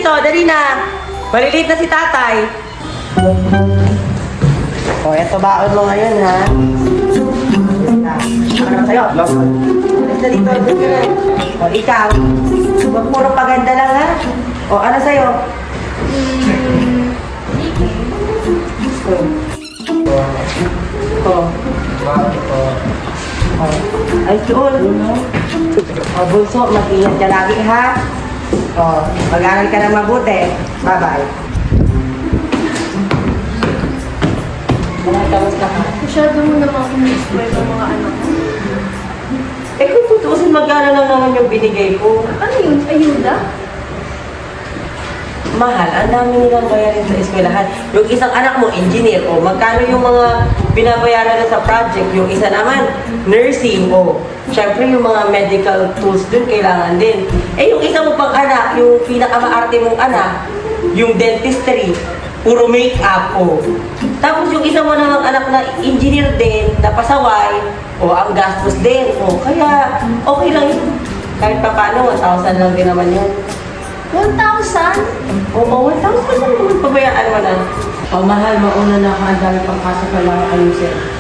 bunso, dali na. Maliliit na si tatay. O, eto baon mo ngayon, ha? Ano ba sa'yo? Basta dito, dito na. O, ikaw. Huwag puro paganda lang, ha? O, ano sa'yo? O. Ay, Chul. O, bunso, mag-ingat ka lagi, ha? O, mag-aaral ka na mabuti. Bye-bye. Kamusta ka? Masyado mo naman kung-spoil ang mga anak ko. Eh, kung tutuusin, magkano lang naman yung binigay ko? Ano yun? Ayuda? Mahal, ang dami nilang bayarin sa eskwelahan. Yung isang anak mo, engineer, o magkano yung mga binabayaran na sa project. Yung isa naman, nursing, o syempre yung mga medical tools dun, kailangan din. Eh, yung isa mo pang anak, yung pinakamaarte mong anak, yung dentistry, puro make-up, o. Tapos yung isa mo namang anak na engineer din, na pasaway, o ang gastos din, o. Kaya, okay lang yun. Kahit pa paano, 1,000 lang din naman yun. 1,000? Oo, 1,000 naman pabayaan mo na. Pag mahal, mauna na ka, ang dami pang kaso kailangan ayusin.